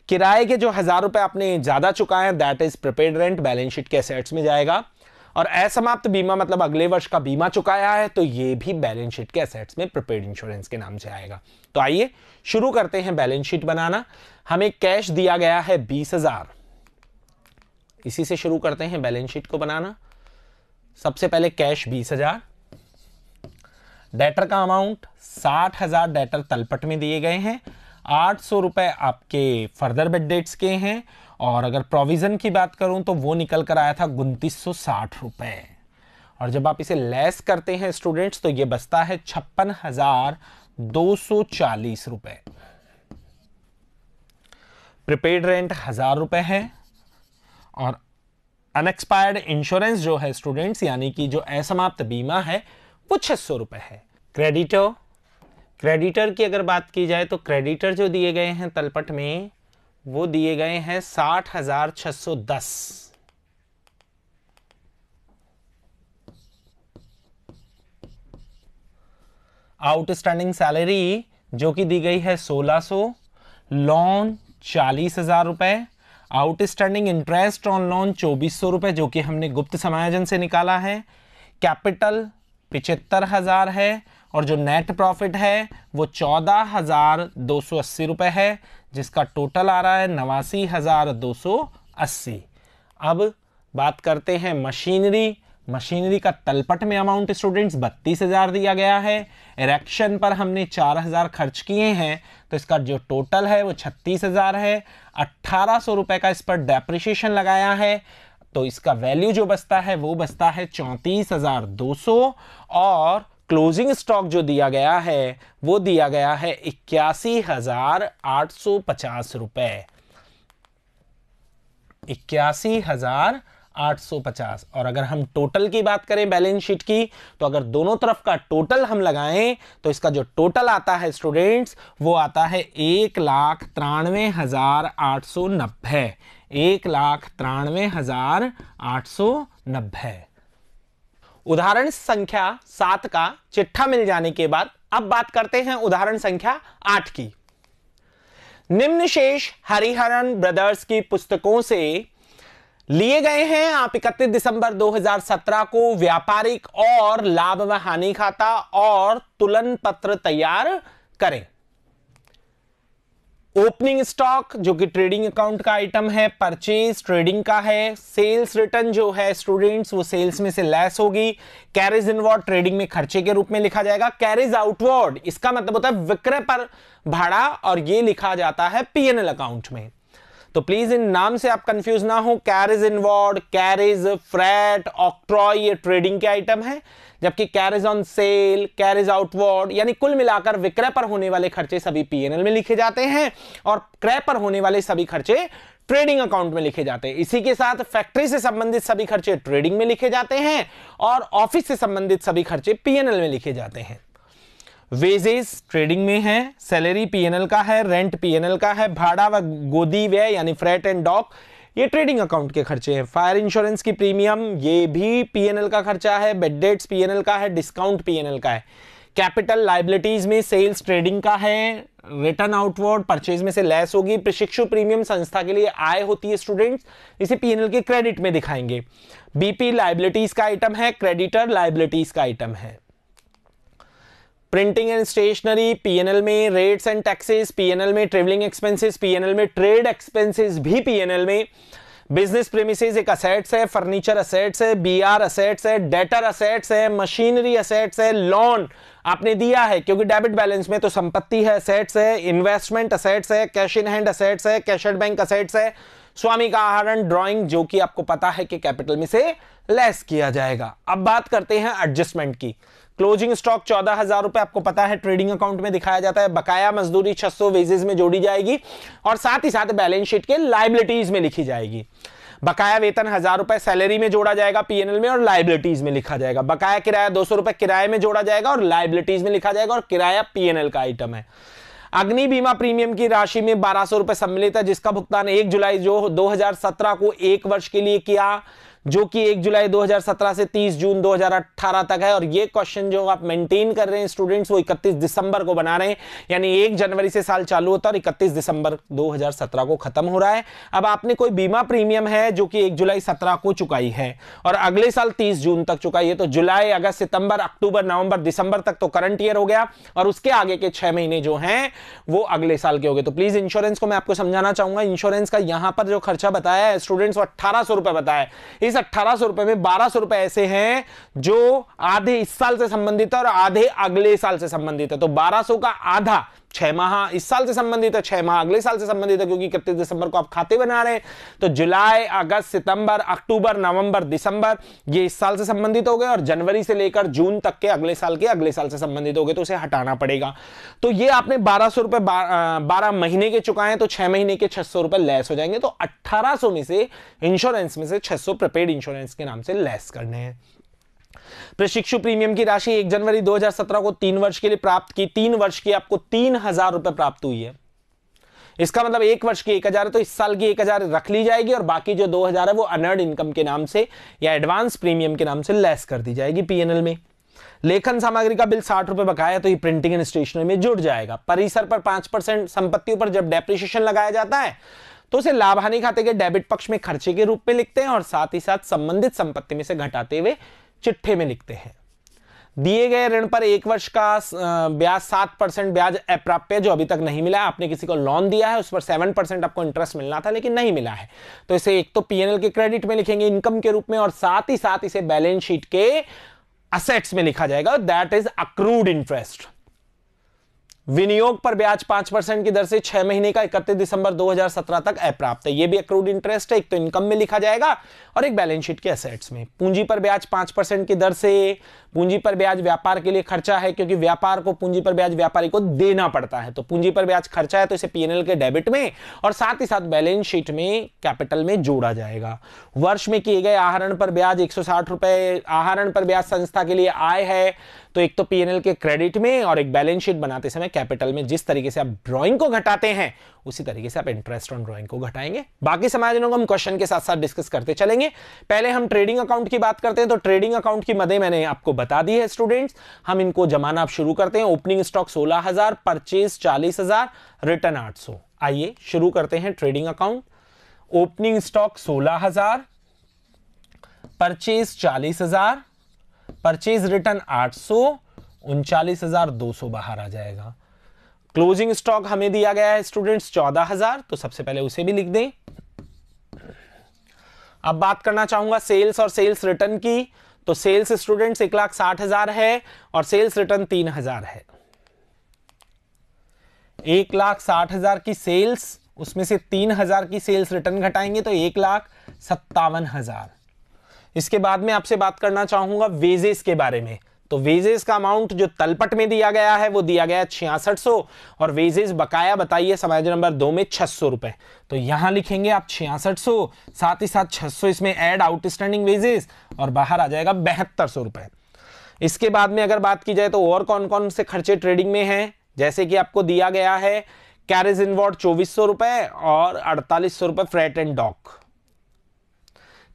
किराए के जो 1000 रुपए आपने ज्यादा चुकाए हैं, that is prepaid rent, balance sheet के एसेट्स में जाएगा। और असमाप्त बीमा मतलब अगले वर्ष का बीमा चुकाया है, तो ये भी बैलेंस शीट के एसेट्स में प्रीपेड इंश्योरेंस के नाम से आएगा। तो आइए शुरू करते हैं बैलेंस शीट बनाना। हमें कैश दिया गया है 20,000, इसी से शुरू करते हैं बैलेंस शीट को बनाना। सबसे पहले कैश 20,000, डेटर का अमाउंट 60,000 डेटर तलपट में दिए गए हैं। 800 रुपए आपके फर्दर बेड डेट्स के हैं। और अगर प्रोविजन की बात करूं तो वो निकल कर आया था 2960 रुपए। और जब आप इसे लेस करते हैं स्टूडेंट्स, तो ये बचता है 56,240 रुपए। प्रीपेड रेंट 1000 रुपए है। और अनएक्सपायर्ड इंश्योरेंस जो है स्टूडेंट्स, यानी कि जो असमाप्त बीमा है, वो 600 रुपए है। क्रेडिटर की अगर बात की जाए तो क्रेडिटर जो दिए गए हैं तलपट में, वो दिए गए हैं 60,610। आउटस्टैंडिंग सैलरी जो कि दी गई है 1600, लोन 40,000 रुपए, आउटस्टैंडिंग इंटरेस्ट ऑन लोन 2400 रुपए जो कि हमने गुप्त समायोजन से निकाला है। कैपिटल 75,000 है। और जो नेट प्रॉफिट है वो 14,280 रुपए है, जिसका टोटल आ रहा है 89,280। अब बात करते हैं मशीनरी का तलपट में अमाउंट स्टूडेंट्स 32,000 दिया गया है। इरेक्शन पर हमने 4,000 खर्च किए हैं, तो इसका जो टोटल है वो 36,000 है। 1,800 रुपए का इस पर डेप्रिसिएशन लगाया है, तो इसका वैल्यू जो बचता है वो बचता है 34,200। और क्लोजिंग स्टॉक जो दिया गया है वो दिया गया है 81,850 रुपए। 81,850। और अगर हम टोटल की बात करें बैलेंस शीट की, तो अगर दोनों तरफ का टोटल हम लगाएं तो इसका जो टोटल आता है स्टूडेंट्स, वो आता है 1,93,890। 1,93,890। उदाहरण संख्या 7 का चिट्ठा मिल जाने के बाद अब बात करते हैं उदाहरण संख्या 8 की। निम्न शेष हरिहरन ब्रदर्स की पुस्तकों से लिए गए हैं। आप 31 दिसंबर 2017 को व्यापारिक और लाभ व हानि खाता और तुलन पत्र तैयार करें। ओपनिंग स्टॉक जो कि ट्रेडिंग अकाउंट का आइटम है, परचेज ट्रेडिंग का है, सेल्स रिटर्न जो है स्टूडेंट्स वो सेल्स में से लेस होगी। कैरेज इनवर्ड ट्रेडिंग में खर्चे के रूप में लिखा जाएगा। कैरेज आउटवर्ड इसका मतलब होता है विक्रय पर भाड़ा, और ये लिखा जाता है पीएनएल अकाउंट में। तो प्लीज इन नाम से आप कंफ्यूज ना हो। Carriage inward, carriage freight, octroi ये ट्रेडिंग के आइटम है, जबकि carriage on sale, carriage outward यानी कुल मिलाकर विक्रय पर होने वाले खर्चे सभी पीएनएल में लिखे जाते हैं और क्रय पर होने वाले सभी खर्चे ट्रेडिंग अकाउंट में लिखे जाते हैं। इसी के साथ फैक्ट्री से संबंधित सभी खर्चे ट्रेडिंग में लिखे जाते हैं और ऑफिस से संबंधित सभी खर्चे पीएनएल में लिखे जाते हैं। वेजेस ट्रेडिंग में है, सैलरी पीएनएल का है, रेंट पीएनएल का है, भाड़ा व गोदी व्यय यानी फ्रेट एंड डॉक ये ट्रेडिंग अकाउंट के खर्चे हैं। फायर इंश्योरेंस की प्रीमियम ये भी पीएनएल का खर्चा है। बेड डेट्स पीएनएल का है, डिस्काउंट पीएनएल का है। कैपिटल लायबिलिटीज में सेल्स ट्रेडिंग का है, रिटर्न आउटवर्ड परचेज में से लेस होगी। प्रशिक्षु प्रीमियम संस्था के लिए आय होती है स्टूडेंट्स, इसे पीएनएल के क्रेडिट में दिखाएंगे। बीपी लायबिलिटीज का आइटम है, क्रेडिटर लायबिलिटीज का आइटम है। प्रिंटिंग एंड स्टेशनरी पीएनएल में, रेट्स एंड टैक्सेस पीएनएल में, ट्रेवलिंग एक्सपेंसेस पीएनएल में, ट्रेड एक्सपेंसेस भी पीएनएल में। बिजनेस प्रेमिसेस एक असेट्स है, फर्नीचर असेट्स है, बीआर असेट्स है, डेटर असेट्स है, मशीनरी असेट्स है, लोन आपने दिया है क्योंकि डेबिट बैलेंस में तो संपत्ति है, असेट्स है, इन्वेस्टमेंट असेट्स है, कैश इन हैंड असेट्स है, कैश एट बैंक असेट्स है, स्वामी का आहरण ड्राइंग जो कि आपको पता है कि कैपिटल में से लेस किया जाएगा। अब बात करते हैं एडजस्टमेंट की। क्लोजिंग स्टॉक 14,000 रुपए आपको पता है ट्रेडिंग अकाउंट में दिखाया जाता है। बकाया मजदूरी 600 वेजेस में जोड़ी जाएगी और साथ ही साथ बैलेंस शीट के लायबिलिटीज में लिखी जाएगी। बकाया वेतन 1,000 रुपए सैलरी में जोड़ा जाएगा पीएनएल में और लायबिलिटीज में लिखा जाएगा। बकाया किराया 200 रुपए किराए में जोड़ा जाएगा और लायबिलिटीज में लिखा जाएगा और किराया पीएनएल का आइटम है। अग्नि बीमा प्रीमियम की राशि में 1200 रुपए सम्मिलित है, जिसका भुगतान 1 जुलाई जो 2017 को 1 वर्ष के लिए किया, जो कि 1 जुलाई 2017 से 30 जून 2018 तक है। और ये क्वेश्चन जो आप मेंटेन कर रहे हैं स्टूडेंट्स, वो 31 दिसंबर को बना रहे हैं, यानी 1 जनवरी से साल चालू होता है और 31 दिसंबर 2017 को खत्म हो रहा है। अब आपने कोई बीमा प्रीमियम है जो कि 1 जुलाई 17 को चुकाई है और अगले साल 30 जून तक चुकाई है, तो जुलाई, अगस्त, सितंबर, अक्टूबर, नवंबर, दिसंबर तक तो करंट ईयर हो गया और उसके आगे के 6 महीने जो हैं वो अगले साल के हो गए। तो प्लीज इंश्योरेंस को मैं आपको समझाना चाहूंगा, इंश्योरेंस का यहां पर जो खर्चा बताया है स्टूडेंट्स वो 1800 रुपए बताया है। इस 1800 रुपए में 1200 रुपए ऐसे हैं जो आधे इस साल से संबंधित है और आधे अगले साल से संबंधित है। तो 1200 का आधा 6 माह इस साल से संबंधित है, 6 माह अगले साल से संबंधित है, क्योंकि 31 दिसंबर को आप खाते बना रहे हैं। तो जुलाई, अगस्त, सितंबर, अक्टूबर, नवंबर, दिसंबर ये इस साल से संबंधित हो गए और जनवरी से लेकर जून तक के अगले साल से संबंधित हो गए, तो उसे हटाना पड़ेगा। तो ये आपने 1200 रुपए 12 महीने के चुकाए हैं, तो 6 महीने के 600 रुपए लेस हो जाएंगे। तो 1800 में से इंश्योरेंस में से 600 प्रीपेड इंश्योरेंस के नाम से लेस करने हैं। प्रशिक्षु प्रीमियम की राशि 1 जनवरी 2017 को 3 वर्ष के लिए प्राप्त की, 3 वर्ष की आपको 3000 रुपए प्राप्त हुई है। इसका मतलब 1 वर्ष की 1000 है, तो इस साल की 1000 रख ली जाएगी और बाकी जो 2000 है वो अनर्ड इनकम के नाम से या एडवांस प्रीमियम के नाम से लेस कर दी जाएगी पीएनएल में। लेखन सामग्री का बिल 60 रुपए बकाया, तो ये प्रिंटिंग एंड स्टेशनरी में जुड़ जाएगा। परिसर पर 5% संपत्तियों पर जब डेप्रिसिएशन लगाया जाता है तो उसे लाभ हानि खाते के डेबिट पक्ष में खर्चे के रूप में लिखते हैं और साथ ही साथ संबंधित संपत्ति में से घटाते हुए चिट्ठे में लिखते हैं। दिए गए ऋण पर 1 वर्ष का ब्याज 7% ब्याज अप्राप्य जो अभी तक नहीं मिला है। आपने किसी को लोन दिया है, उस पर 7% आपको इंटरेस्ट मिलना था लेकिन नहीं मिला है, तो इसे एक तो पीएनएल के क्रेडिट में लिखेंगे इनकम के रूप में और साथ ही साथ इसे बैलेंस शीट के असेट्स में लिखा जाएगा, दैट इज अक्रूड इंटरेस्ट। विनियोग पर ब्याज 5% की दर से 6 महीने का 31 दिसंबर 2017 तक अप्राप्त है, यह भी अक्रूड इंटरेस्ट है, एक तो इनकम में लिखा जाएगा और एक बैलेंस शीट के एसेट्स में। पूंजी पर ब्याज 5% की दर से, पूंजी पर ब्याज व्यापार के लिए खर्चा है क्योंकि व्यापार को पूंजी पर ब्याज व्यापारी को देना पड़ता है, तो पूंजी पर ब्याज खर्चा है तो इसे पीएनएल के डेबिट में और साथ ही साथ बैलेंस शीट में कैपिटल में जोड़ा जाएगा। वर्ष में किए गए आहरण पर ब्याज 160 रुपए, आहरण पर ब्याज संस्था के लिए आय है, तो एक तो पीएनएल के क्रेडिट में और एक बैलेंस शीट बनाते समय कैपिटल में। जिस तरीके से आप ड्राइंग को घटाते हैं उसी तरीके से आप इंटरेस्ट ऑन ड्राइंग को घटाएंगे। बाकी समायोजनों को हम क्वेश्चन के साथ साथ डिस्कस करते चलेंगे। पहले हम ट्रेडिंग अकाउंट की बात करते हैं, तो ट्रेडिंग अकाउंट की मदें मैंने आपको बता दी है स्टूडेंट्स, हम इनको जमाना आप शुरू करते हैं। Opening stock 16,000, purchase 40,000, return 800। आइए शुरू करते हैं trading account. Opening stock 16,000, purchase 40,000, purchase return 800, 39,200 बाहर आ जाएगा। क्लोजिंग स्टॉक हमें दिया गया है स्टूडेंट्स 14,000, तो सबसे पहले उसे भी लिख दें। अब बात करना चाहूंगा सेल्स और सेल्स रिटर्न की, तो सेल्स स्टूडेंट्स 1,60,000 है और सेल्स रिटर्न 3,000 है। 1,60,000 की सेल्स, उसमें से 3,000 की सेल्स रिटर्न घटाएंगे तो 1,57,000। इसके बाद में आपसे बात करना चाहूंगा वेजेस के बारे में, तो वेजेस का अमाउंट जो तलपट में दिया गया है वो दिया गया है 6600 और वेजेस बकाया बताइए समायोजन नंबर 2 में 600 रुपए, तो यहां लिखेंगे आप 6600, साथ ही साथ 600 इसमें ऐड आउटस्टैंडिंग वेजेस और बाहर आ जाएगा 7200 रुपए। इसके बाद में अगर बात की जाए तो और कौन कौन से खर्चे ट्रेडिंग में हैं, जैसे कि आपको दिया गया है कैरेज इनवॉर्ड 2400 रुपए और 4800 रुपए फ्रेट एंड डॉक।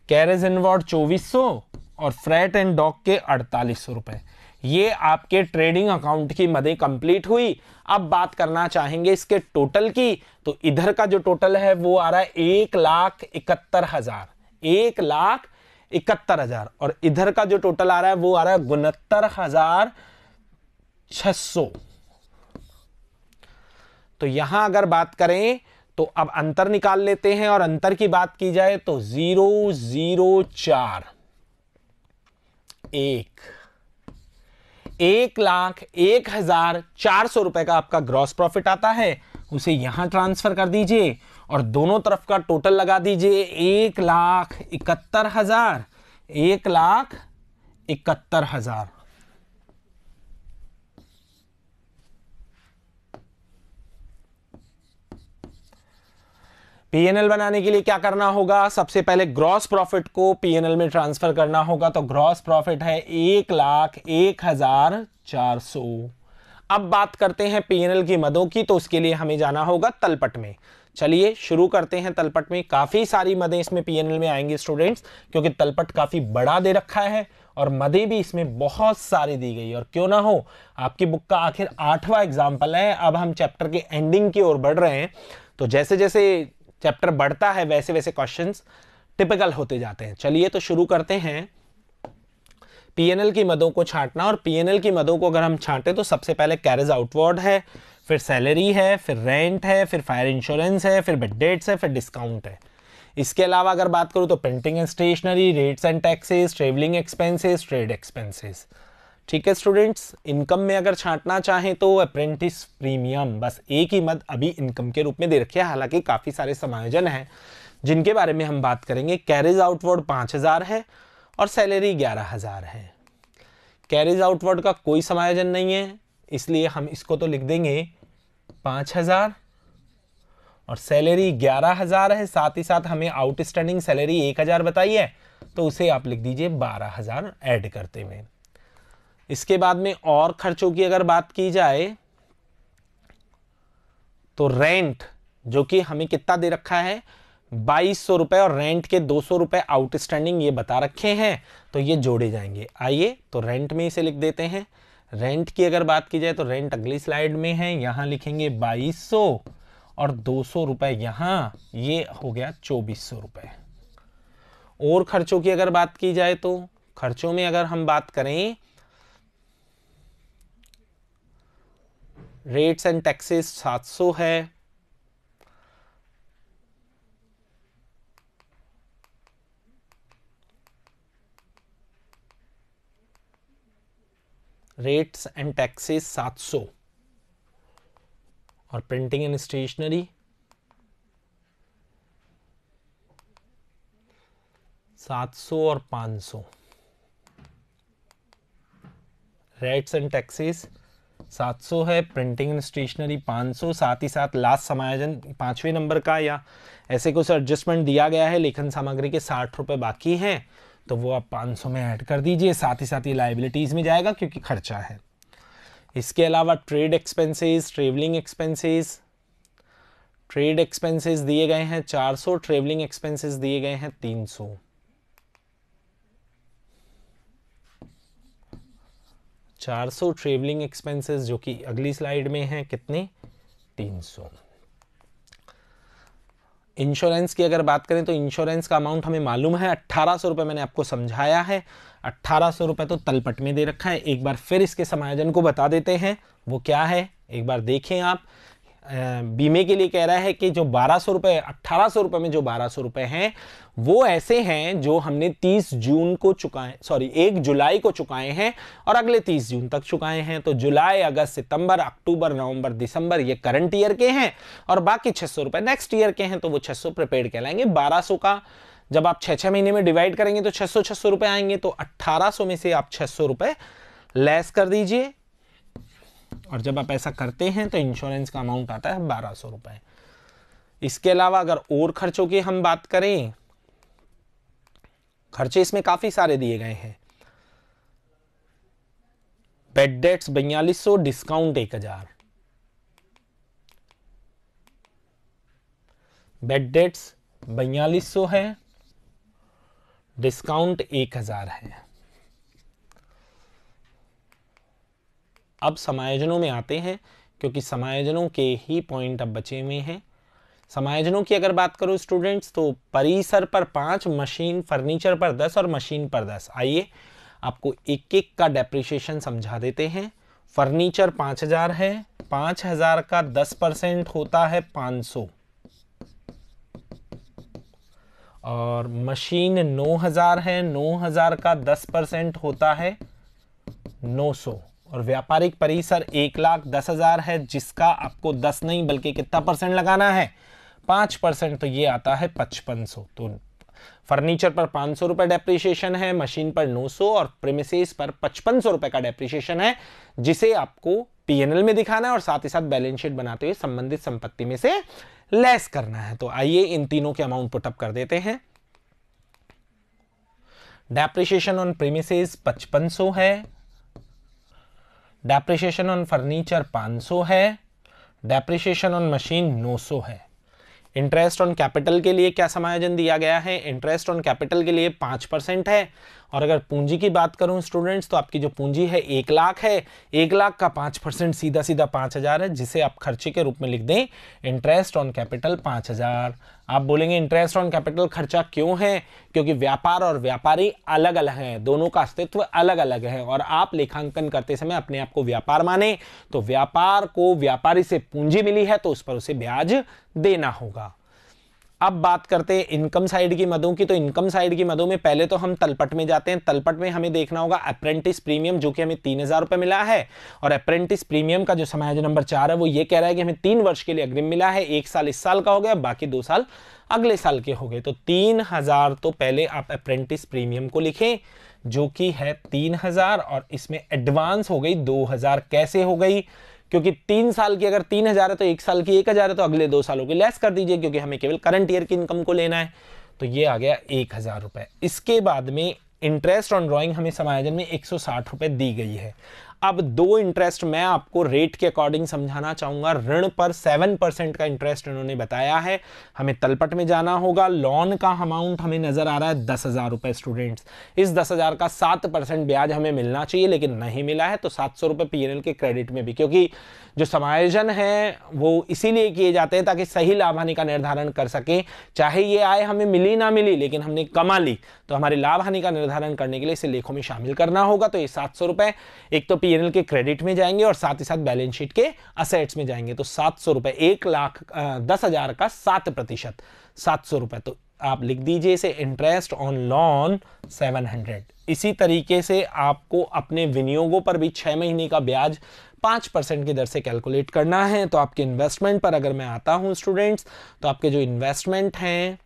कैरेज इनवॉर्ड 2400 और फ्रेट एंड डॉक के 4800 रुपए। ये आपके ट्रेडिंग अकाउंट की मदें कंप्लीट हुई। अब बात करना चाहेंगे इसके टोटल की, तो इधर का जो टोटल है वो आ रहा है 1,71,000, 1,71,000 और इधर का जो टोटल आ रहा है वो आ रहा है 69,600। तो यहां अगर बात करें तो अब अंतर निकाल लेते हैं और अंतर की बात की जाए तो 004 1,01,400 रुपए का आपका ग्रॉस प्रॉफिट आता है, उसे यहां ट्रांसफर कर दीजिए और दोनों तरफ का टोटल लगा दीजिए 1,71,000, 1,71,000। पीएनएल बनाने के लिए क्या करना होगा, सबसे पहले ग्रॉस प्रॉफिट को पीएनएल में ट्रांसफर करना होगा, तो ग्रॉस प्रॉफिट है 1,01,400। अब बात करते हैं पीएनएल की मदों की, तो उसके लिए हमें जाना होगा तलपट में। चलिए शुरू करते हैं तलपट में। काफी सारी मदें इसमें पीएनएल में आएंगी स्टूडेंट्स, क्योंकि तलपट काफी बड़ा दे रखा है और मदें भी इसमें बहुत सारी दी गई। और क्यों ना हो, आपकी बुक का आखिर 8वां एग्जाम्पल है। अब हम चैप्टर के एंडिंग की ओर बढ़ रहे हैं, तो जैसे जैसे चैप्टर बढ़ता है वैसे वैसे क्वेश्चंस टिपिकल होते जाते हैं। चलिए तो शुरू करते हैं पीएनएल की मदों को छांटना। और पीएनएल की मदों को अगर हम छांटे तो सबसे पहले कैरेज आउटवर्ड है, फिर सैलरी है, फिर रेंट है, फिर फायर इंश्योरेंस है, फिर बेड डेट्स है, फिर डिस्काउंट है। इसके अलावा अगर बात करूं तो printing and stationery, rates and taxes, travelling expenses, trade expenses. ठीक है स्टूडेंट्स, इनकम में अगर छांटना चाहें तो अप्रेंटिस प्रीमियम, बस एक ही मद अभी इनकम के रूप में दे रखी है। हालांकि काफी सारे समायोजन हैं जिनके बारे में हम बात करेंगे। कैरेज आउटवर्ड 5000 है और सैलरी 11000 है। कैरेज आउटवर्ड का कोई समायोजन नहीं है, इसलिए हम इसको तो लिख देंगे 5000 और सैलरी 11000 है। साथ ही साथ हमें आउटस्टैंडिंग सैलरी 1000 बताई है, तो उसे आप लिख दीजिए 12000 ऐड करते हुए। इसके बाद में और खर्चों की अगर बात की जाए तो रेंट, जो कि हमें कितना दे रखा है 2200 रुपए, और रेंट के 200 रुपए आउटस्टैंडिंग ये बता रखे हैं, तो ये जोड़े जाएंगे। आइए तो रेंट में इसे लिख देते हैं। रेंट की अगर बात की जाए तो रेंट अगली स्लाइड में है, यहां लिखेंगे 2200 और 200 रुपए यहां, ये हो गया 2400 रुपए। और खर्चों की अगर बात की जाए तो खर्चों में अगर हम बात करें, रेट्स एंड टैक्सेस 700 है, रेट्स एंड टैक्सेस 700, और प्रिंटिंग एंड स्टेशनरी 700 और 500। रेट्स एंड टैक्सेस 700 है, प्रिंटिंग एंड स्टेशनरी 500। साथ ही साथ लास्ट समायोजन 5वें नंबर का या ऐसे कुछ एडजस्टमेंट दिया गया है, लेखन सामग्री के 60 रुपए बाकी हैं, तो वो आप 500 में ऐड कर दीजिए। साथ ही साथ ये लाइबिलिटीज में जाएगा क्योंकि खर्चा है। इसके अलावा trade expenses, travelling expenses, trade expenses दिए गए हैं 400, ट्रेवलिंग एक्सपेंसेस दिए गए हैं 300। ट्रेवलिंग एक्सपेंसेस जो कि अगली स्लाइड में है कितने, 300। इंश्योरेंस की अगर बात करें तो इंश्योरेंस का अमाउंट हमें मालूम है 1800 रुपए, मैंने आपको समझाया है। 1800 रुपए तो तलपट में दे रखा है। एक बार फिर इसके समायोजन को बता देते हैं, वो क्या है एक बार देखें आप। बीमे के लिए कह रहा है कि जो 1200 रुपए, 1800 रुपए में जो 1200 रुपए हैं वो ऐसे हैं जो हमने 30 जून को चुकाए, 1 जुलाई को चुकाए हैं और अगले 30 जून तक चुकाए हैं। तो जुलाई, अगस्त, सितंबर, अक्टूबर, नवंबर, दिसंबर ये करंट ईयर के हैं और बाकी 600 रुपए नेक्स्ट ईयर के हैं, तो वो 600 प्रीपेड कहलाएंगे। 1200 का जब आप 6 महीने में डिवाइड करेंगे तो 600 रुपए आएंगे, तो 1800 में से आप 600 रुपए लेस कर दीजिए, और जब आप ऐसा करते हैं तो इंश्योरेंस का अमाउंट आता है 1200 रुपए। इसके अलावा अगर और खर्चों की हम बात करें, खर्चे इसमें काफी सारे दिए गए हैं। Bad debts 4200, discount 1000। Bad debts 4200 है, डिस्काउंट 1000 है। अब समायोजनों में आते हैं, क्योंकि समायोजनों के ही पॉइंट अब बचे हुए हैं। समायोजनों की अगर बात करूं स्टूडेंट्स, तो परिसर पर 5, मशीन फर्नीचर पर 10 और मशीन पर 10। आइए आपको एक एक का डेप्रिसिएशन समझा देते हैं। फर्नीचर 5000 है, 5000 का 10% होता है 500, और मशीन 9000 है, 9000 का 10% होता है 900, और व्यापारिक परिसर 1,10,000 है, जिसका आपको 10 नहीं बल्कि कितना परसेंट लगाना है, 5%, तो ये आता है 5500। तो फर्नीचर पर 500 रुपए डेप्रिसिएशन है, मशीन पर 900 और प्रीमिसेस पर 5500 रुपए का डेप्रिसिएशन है, जिसे आपको पीएनएल में दिखाना है और साथ ही साथ बैलेंस शीट बनाते हुए संबंधित संपत्ति में से लेस करना है। तो आइए इन तीनों के अमाउंट पुटअप कर देते हैं। डेप्रिसिएशन ऑन प्रीमिसेस 5500 है, डेप्रिसिएशन ऑन फर्नीचर 500 है, डेप्रिसिएशन ऑन मशीन 900 है। इंटरेस्ट ऑन कैपिटल के लिए क्या समायोजन दिया गया है? इंटरेस्ट ऑन कैपिटल के लिए 5% है। और अगर पूंजी की बात करूं स्टूडेंट्स, तो आपकी जो पूंजी है 1 लाख है, 1 लाख का 5% सीधा सीधा 5000 है, जिसे आप खर्चे के रूप में लिख दें इंटरेस्ट ऑन कैपिटल 5000। आप बोलेंगे इंटरेस्ट ऑन कैपिटल खर्चा क्यों है? क्योंकि व्यापार और व्यापारी अलग अलग हैं, दोनों का अस्तित्व अलग अलग है, और आप लेखांकन करते समय अपने आप को व्यापार माने तो व्यापार को व्यापारी से पूंजी मिली है तो उस पर उसे ब्याज देना होगा। अब बात करते हैं इनकम साइड की मदों की। तो इनकम साइड की मदों में पहले तो हम तलपट में जाते हैं। तलपट में हमें देखना होगा अप्रेंटिस प्रीमियम, जो कि हमें 3000 रुपए मिला है, और अप्रेंटिस प्रीमियम का जो समायोजन नंबर 4 है वो ये कह रहा है कि हमें 3 वर्ष के लिए अग्रिम मिला है, 1 साल इस साल का हो गया, बाकी 2 साल अगले साल के हो गए। तो 3000 तो पहले आप अप्रेंटिस प्रीमियम को लिखें, जो कि है 3000, और इसमें एडवांस हो गई 2000। कैसे हो गई? क्योंकि 3 साल की अगर 3000 है तो 1 साल की 1000 है, तो अगले 2 सालों की लेस कर दीजिए, क्योंकि हमें केवल करंट ईयर की इनकम को लेना है। तो ये आ गया 1000 रुपए। इसके बाद में इंटरेस्ट ऑन ड्रॉइंग हमें समायोजन में 160 रुपए दी गई है। अब 2 इंटरेस्ट मैं आपको रेट के अकॉर्डिंग समझाना चाहूंगा। ऋण पर 7% का इंटरेस्ट इन्होंने बताया है। हमें तलपट में जाना होगा। लोन का अमाउंट हमें नजर आ रहा है 10,000 रुपए स्टूडेंट्स। इस 10,000 का 7% ब्याज हमें मिलना चाहिए, लेकिन नहीं मिला है, तो 700 रुपए पीएनएल के क्रेडिट में भी, क्योंकि जो समायोजन है वो इसीलिए किए जाते हैं ताकि सही लाभ हानि का निर्धारण कर सके। चाहे ये आय हमें मिली ना मिली, लेकिन हमने कमा ली, तो हमारे लाभ हानि का निर्धारण करने के लिए इसे लेखों में शामिल करना होगा। तो ये 700 रुपए एक तो पीएनएल के क्रेडिट में जाएंगे और साथ ही साथ बैलेंस शीट के असेट्स में जाएंगे। तो 700 रुपए, 1,10,000 का 7%, 700 रुपए। तो आप लिख दीजिए इसे इंटरेस्ट ऑन लोन 700। इसी तरीके से आपको अपने विनियोगों पर भी 6 महीने का ब्याज 5% की दर से कैलकुलेट करना है। तो आपके इन्वेस्टमेंट पर अगर मैं आता हूं स्टूडेंट्स, तो आपके जो इन्वेस्टमेंट हैं,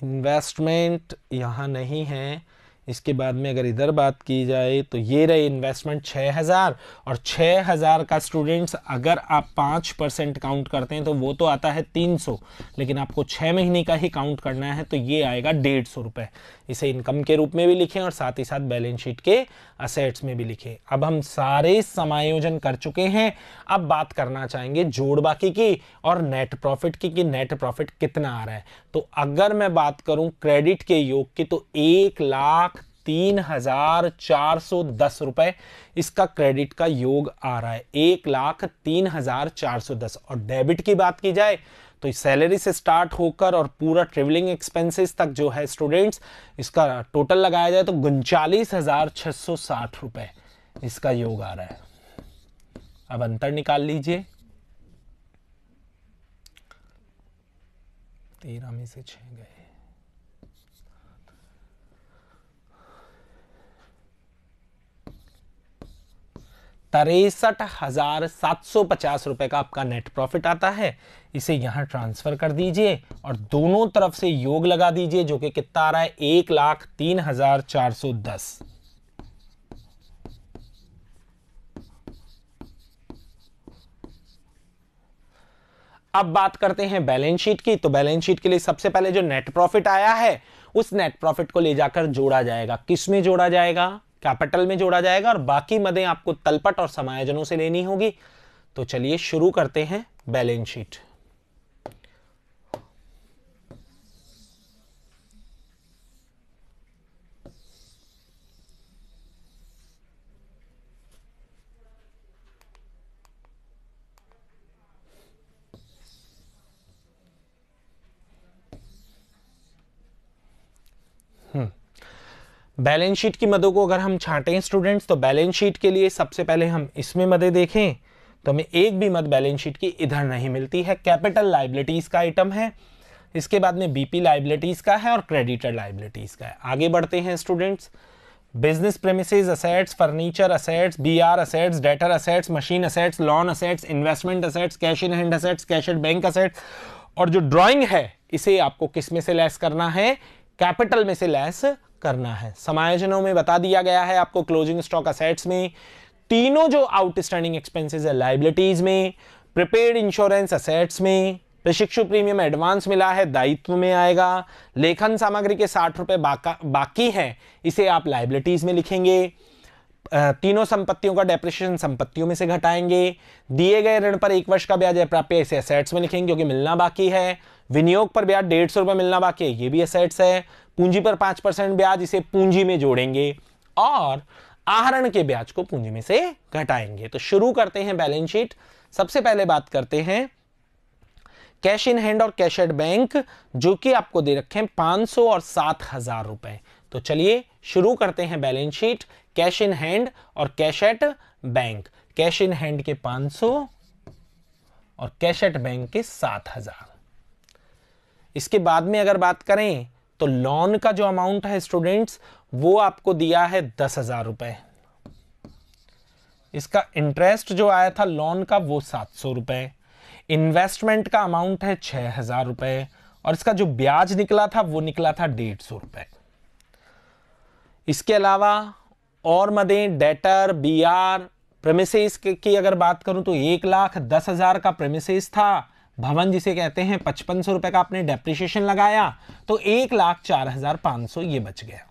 इन्वेस्टमेंट यहां नहीं है। इसके बाद में अगर इधर बात की जाए तो ये रहे इन्वेस्टमेंट 6000, और 6000 का स्टूडेंट्स अगर आप 5% काउंट करते हैं तो वो तो आता है 300, लेकिन आपको 6 महीने का ही काउंट करना है, तो ये आएगा 150 रुपए। इसे इनकम के रूप में भी लिखें और साथ ही साथ बैलेंस शीट के असेट्स में भी लिखें। अब हम सारे समायोजन कर चुके हैं। अब बात करना चाहेंगे जोड़ बाकी की और नेट प्रॉफिट की, कि नेट प्रॉफिट कितना आ रहा है। तो अगर मैं बात करूं क्रेडिट के योग की, तो 1,03,410 रुपए इसका क्रेडिट का योग आ रहा है, 1,03,410। और डेबिट की बात की जाए तो सैलरी से स्टार्ट होकर और पूरा ट्रेवलिंग एक्सपेंसेस तक जो है स्टूडेंट्स, इसका टोटल लगाया जाए तो 39,660 रुपए इसका योग आ रहा है। अब अंतर निकाल लीजिए, 13 में से 6 गए, 63,750 रुपए का आपका नेट प्रॉफिट आता है। इसे यहां ट्रांसफर कर दीजिए और दोनों तरफ से योग लगा दीजिए, जो कि कितना आ रहा है 1,03,410। अब बात करते हैं बैलेंस शीट की। तो बैलेंस शीट के लिए सबसे पहले जो नेट प्रॉफिट आया है, उस नेट प्रॉफिट को ले जाकर जोड़ा जाएगा। किस में जोड़ा जाएगा? कैपिटल में जोड़ा जाएगा, और बाकी मदें आपको तलपट और समायोजनों से लेनी होगी। तो चलिए शुरू करते हैं बैलेंस शीट। बैलेंस शीट की मदों को अगर हम छांटें स्टूडेंट्स, तो बैलेंस शीट के लिए सबसे पहले हम इसमें मदें देखें तो हमें एक भी मद बैलेंस शीट की इधर नहीं मिलती है। कैपिटल लायबिलिटीज का आइटम है, इसके बाद में बीपी लायबिलिटीज का है और क्रेडिटर लायबिलिटीज का है। आगे बढ़ते हैं students. Business premises assets, furniture assets, BR assets, debtor assets, machine assets, loan assets, investment assets, cash in hand assets, cash at bank assets, और जो ड्राइंग है इसे आपको किस में से लेस करना है? कैपिटल में से लेस करना है। समायोजनों में बता दिया गया है आपको क्लोजिंग स्टॉक असेट्स में, तीनों जो आउटस्टैंडिंग एक्सपेंसेस है लायबिलिटीज में, प्रीपेड इंश्योरेंस असेट्स में, प्रशिक्षु प्रीमियम एडवांस मिला है दायित्व में आएगा, लेखन सामग्री के 60 रुपए बाकी है, इसे आप लायबिलिटीज में लिखेंगे। तीनों संपत्तियों का डेप्रिसिएशन संपत्तियों में से घटाएंगे। दिए गए ऋण पर 1 वर्ष का ब्याज है प्राप्य, इसे एसेट्स में लिखेंगे क्योंकि मिलना बाकी है। विनियोग पर ब्याज 150 रुपए मिलना बाकी है, ये भी एसेट्स है। पूंजी पर 5% ब्याज, इसे पूंजी में जोड़ेंगे और आहरण के ब्याज को पूंजी में से घटाएंगे। तो शुरू करते हैं बैलेंस शीट। सबसे पहले बात करते हैं कैश इन हैंड और कैश एट बैंक, जो कि आपको दे रखे हैं 500 और 7,000 रुपए। तो चलिए शुरू करते हैं balance sheet. Cash in hand और cash at bank. Cash in hand के 500 और कैश एट बैंक के 7,000। इसके बाद में अगर बात करें तो लोन का जो अमाउंट है स्टूडेंट्स, वो आपको दिया है 10,000 रुपए। इसका इंटरेस्ट जो आया था लोन का वो 700 रुपए। इन्वेस्टमेंट का अमाउंट है 6,000 रुपए और इसका जो ब्याज निकला था वो निकला था 150 रुपए। इसके अलावा और मदें, डेटर, बीआर, प्रेमिसेस की अगर बात करूं तो 1,10,000 का प्रेमिसेस था। भवन जिसे कहते हैं 5500 रुपए का आपने डेप्रिसिएशन लगाया तो 1,04,500 ये बच गया।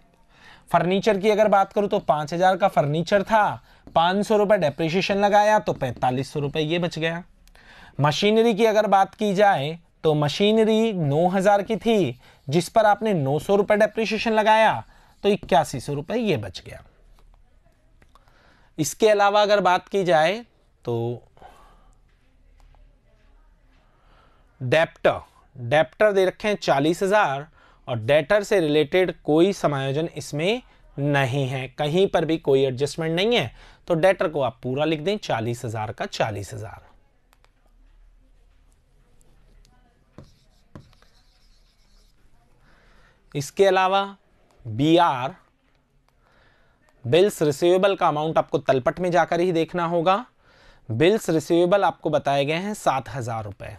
फर्नीचर की अगर बात करूं तो 5,000 का फर्नीचर था, 500 रुपए डेप्रिसिएशन लगाया तो 4,500 रुपए ये बच गया। मशीनरी की अगर बात की जाए तो मशीनरी 9,000 की थी, जिस पर आपने 900 रुपए डेप्रिसिएशन लगाया तो 8,100 रुपए ये बच गया। इसके अलावा अगर बात की जाए तो डेप्टर दे रखे हैं 40,000 और डेटर से रिलेटेड कोई समायोजन इसमें नहीं है, कहीं पर भी कोई एडजस्टमेंट नहीं है। तो डेटर को आप पूरा लिख दें 40,000 का 40,000। इसके अलावा बीआर बिल्स रिसीवेबल का अमाउंट आपको तलपट में जाकर ही देखना होगा। बिल्स रिसीवेबल आपको बताए गए हैं 7,000 रुपए।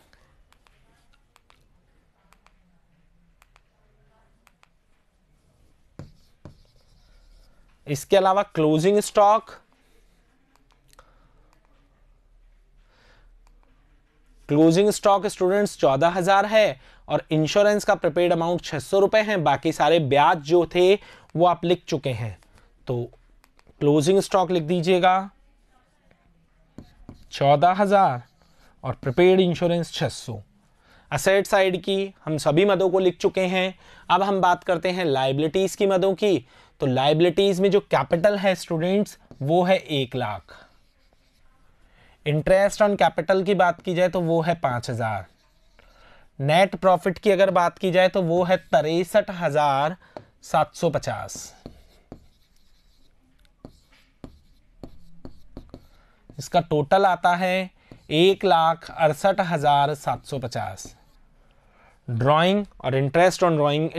इसके अलावा क्लोजिंग स्टॉक, स्टूडेंट्स 14,000 है और इंश्योरेंस का प्रीपेड अमाउंट 600 रुपए है। बाकी सारे ब्याज जो थे वो आप लिख चुके हैं, तो क्लोजिंग स्टॉक लिख दीजिएगा 14,000 और प्रीपेड इंश्योरेंस 600। असेट साइड की हम सभी मदों को लिख चुके हैं। अब हम बात करते हैं लायबिलिटीज की मदों की। तो लायबिलिटीज में जो कैपिटल है स्टूडेंट्स वो है 1,00,000। इंटरेस्ट ऑन कैपिटल की बात की जाए तो वो है 5,000। नेट प्रॉफिट की अगर बात की जाए तो वो है 63,750। इसका टोटल आता है 1,68,750। ड्राइंग और इंटरेस्ट ऑन ड्राइंग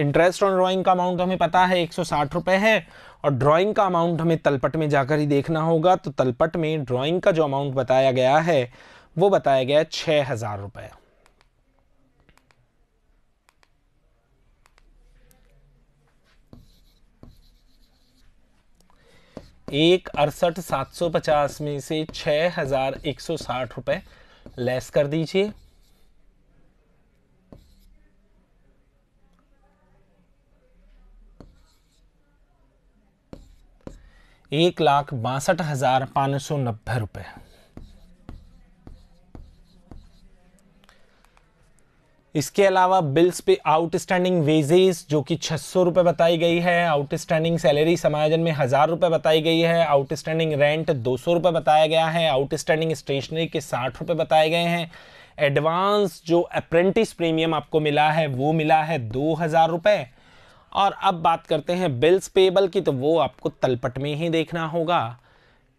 का अमाउंट हमें पता है 160 रुपए है और ड्राइंग का अमाउंट हमें तलपट में जाकर ही देखना होगा। तो तलपट में ड्राइंग का जो अमाउंट बताया गया है वो बताया गया 6,000 रुपए। एक 68,750 में से 6,160 रुपए लेस कर दीजिए। एक 1,62,590 रुपए। इसके अलावा बिल्स पे आउटस्टैंडिंग वेजेस जो कि 600 रुपए बताई गई है। आउटस्टैंडिंग सैलरी समायोजन में 1,000 रुपए बताई गई है। आउटस्टैंडिंग रेंट 200 रुपए बताया गया है। आउटस्टैंडिंग स्टेशनरी के 60 रुपए बताए गए हैं। एडवांस जो अप्रेंटिस प्रीमियम आपको मिला है वो मिला है 2,000 रुपए। और अब बात करते हैं बिल्स पेबल की, तो वो आपको तलपट में ही देखना होगा।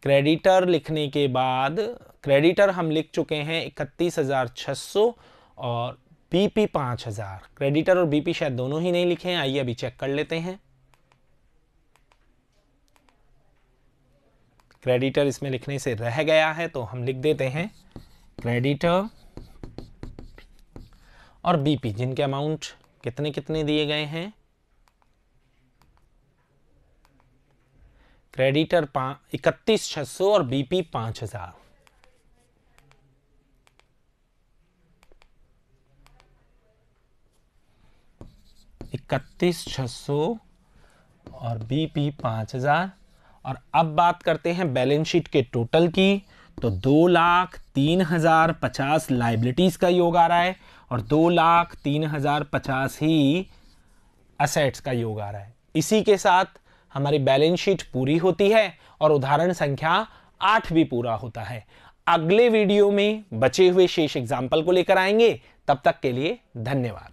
क्रेडिटर लिखने के बाद क्रेडिटर हम लिख चुके हैं 31,600 और बीपी 5,000। क्रेडिटर और बीपी शायद दोनों ही नहीं लिखे हैं, आइए अभी चेक कर लेते हैं। क्रेडिटर इसमें लिखने से रह गया है तो हम लिख देते हैं क्रेडिटर और बीपी, जिनके अमाउंट कितने कितने दिए गए हैं। क्रेडिटर 31,600 और बीपी 5,000। $31,600 और बीपी 5,000 और अब बात करते हैं बैलेंस शीट के टोटल की, तो 2,03,050 लाइबिलिटीज का योग आ रहा है और 2,03,050 ही असेट्स का योग आ रहा है। इसी के साथ हमारी बैलेंस शीट पूरी होती है और उदाहरण संख्या 8 भी पूरा होता है। अगले वीडियो में बचे हुए शेष एग्जाम्पल को लेकर आएंगे। तब तक के लिए धन्यवाद।